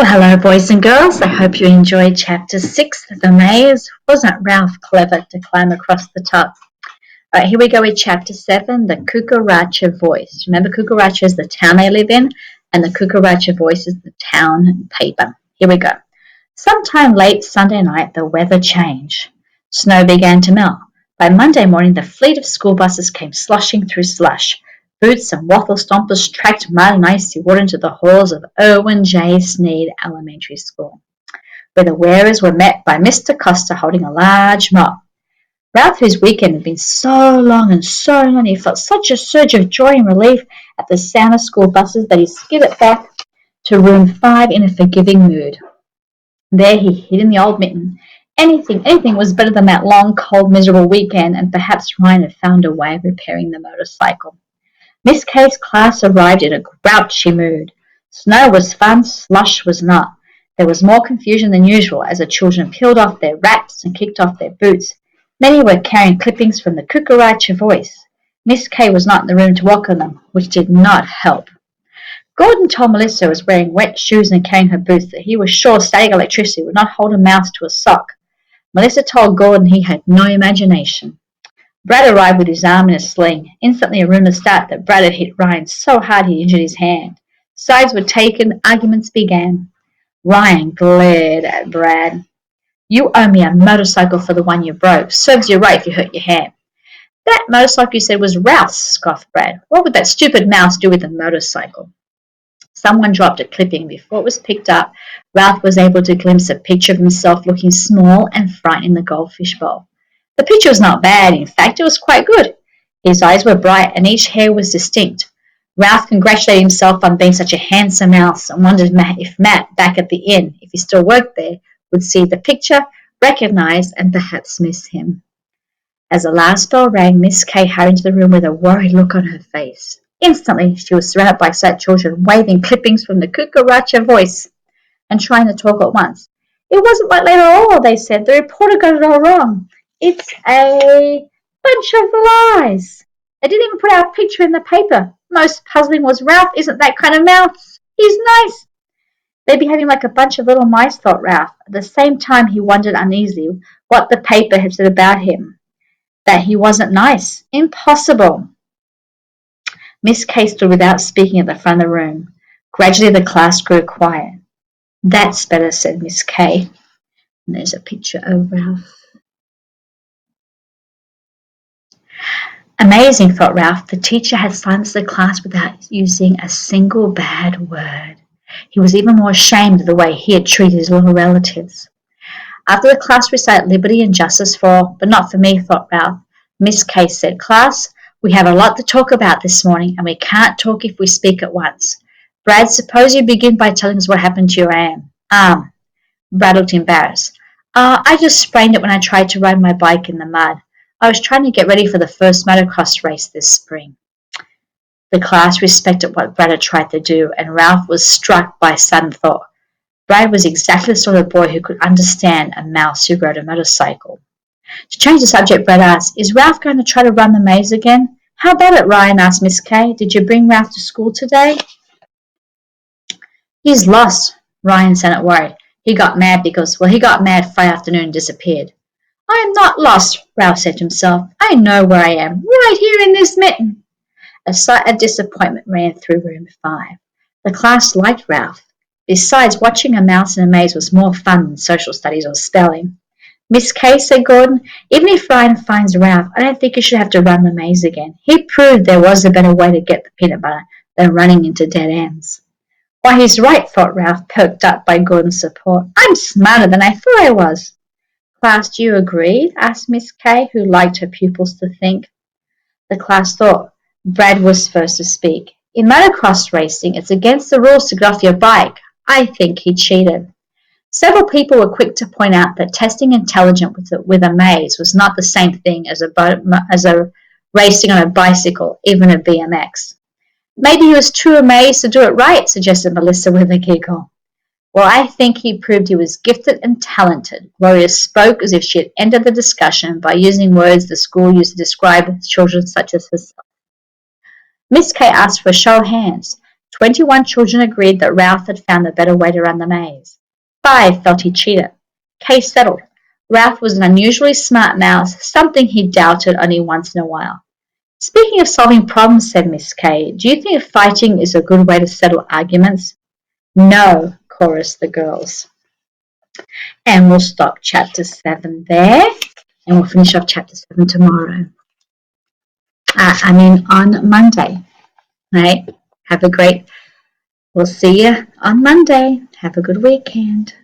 Well, hello, boys and girls. I hope you enjoyed Chapter 6, The Maze. Wasn't Ralph clever to climb across the top? All right, here we go with Chapter 7, The Cucaracha Voice. Remember, Cucaracha is the town they live in, and the Cucaracha Voice is the town paper. Here we go. Sometime late Sunday night, the weather changed. Snow began to melt. By Monday morning, the fleet of school buses came sloshing through slush. Boots and waffle stompers tracked mud and icy water into the halls of Irwin J. Sneed Elementary School, where the wearers were met by Mr. Costa holding a large mop. Ralph, whose weekend had been so long and so lonely, felt such a surge of joy and relief at the sound of school buses that he skidded back to room 5 in a forgiving mood. There he hid in the old mitten. Anything was better than that long, cold, miserable weekend, and perhaps Ryan had found a way of repairing the motorcycle. Miss Kay's class arrived in a grouchy mood. Snow was fun, slush was not. There was more confusion than usual as the children peeled off their wraps and kicked off their boots. Many were carrying clippings from the Cucaracha Voice. Miss Kay was not in the room to welcome them, which did not help. Gordon told Melissa, who was wearing wet shoes and carrying her boots, that he was sure static electricity would not hold a mouse to a sock. Melissa told Gordon he had no imagination. Brad arrived with his arm in a sling. Instantly a rumour started that Brad had hit Ryan so hard he injured his hand. Sides were taken, arguments began. Ryan glared at Brad. "You owe me a motorcycle for the one you broke. Serves you right if you hurt your hand." "That motorcycle you said was Ralph's," scoffed Brad. "What would that stupid mouse do with a motorcycle?" Someone dropped a clipping. Before it was picked up, Ralph was able to glimpse a picture of himself looking small and frightened in the goldfish bowl. The picture was not bad. In fact, it was quite good. His eyes were bright and each hair was distinct. Ralph congratulated himself on being such a handsome mouse and wondered if Matt, back at the inn, if he still worked there, would see the picture, recognize, and perhaps miss him. As the last bell rang, Miss Kay hurried into the room with a worried look on her face. Instantly, she was surrounded by excited children, waving clippings from the Cucaracha Voice and trying to talk at once. "It wasn't like that at all," they said. "The reporter got it all wrong. It's a bunch of lies. They didn't even put our picture in the paper. Most puzzling was Ralph isn't that kind of mouse. He's nice." "They'd be having like a bunch of little mice," thought Ralph. At the same time, he wondered uneasily what the paper had said about him. That he wasn't nice. Impossible. Miss Kay stood without speaking at the front of the room. Gradually, the class grew quiet. "That's better," said Miss Kay. And there's a picture of Ralph. Amazing, thought Ralph. The teacher had silenced the class without using a single bad word. He was even more ashamed of the way he had treated his little relatives. After the class recited liberty and justice for all, but not for me, thought Ralph, Miss Kay said, "Class, we have a lot to talk about this morning, and we can't talk if we speak at once. Brad, suppose you begin by telling us what happened to your arm." Brad looked embarrassed. "I just sprained it when I tried to ride my bike in the mud. I was trying to get ready for the first motocross race this spring." The class respected what Brad had tried to do, and Ralph was struck by a sudden thought. Brad was exactly the sort of boy who could understand a mouse who rode a motorcycle. To change the subject, Brad asked, "Is Ralph going to try to run the maze again?" "How about it, Ryan?" asked Miss Kay. "Did you bring Ralph to school today?" "He's lost," Ryan sounded worried. He got mad Friday afternoon and disappeared. "I am not lost," Ralph said to himself. "I know where I am, right here in this mitten." A sigh of disappointment ran through room 5. The class liked Ralph. Besides, watching a mouse in a maze was more fun than social studies or spelling. "Miss Kay," said Gordon, "even if Ryan finds Ralph, I don't think he should have to run the maze again. He proved there was a better way to get the peanut butter than running into dead ends." "Why, he's right," thought Ralph, perked up by Gordon's support. "I'm smarter than I thought I was." "Class, do you agree?" asked Miss Kay, who liked her pupils to think. The class thought. Brad was first to speak. "In motocross racing, it's against the rules to get off your bike. I think he cheated." Several people were quick to point out that testing intelligence with a maze was not the same thing as a racing on a bicycle, even a BMX. "Maybe he was too amazed to do it right," suggested Melissa with a giggle. "Well, I think he proved he was gifted and talented." Gloria spoke as if she had ended the discussion by using words the school used to describe children such as herself. Miss Kay asked for a show of hands. 21 children agreed that Ralph had found the better way to run the maze. 5 felt he cheated. Case settled. Ralph was an unusually smart mouse, something he doubted only once in a while. Speaking of solving problems, said Miss Kay, do you think fighting is a good way to settle arguments? No, chorused the girls. And we'll stop chapter 7 there, and we'll finish off chapter 7 tomorrow. On Monday. Right? We'll see you on Monday. Have a good weekend.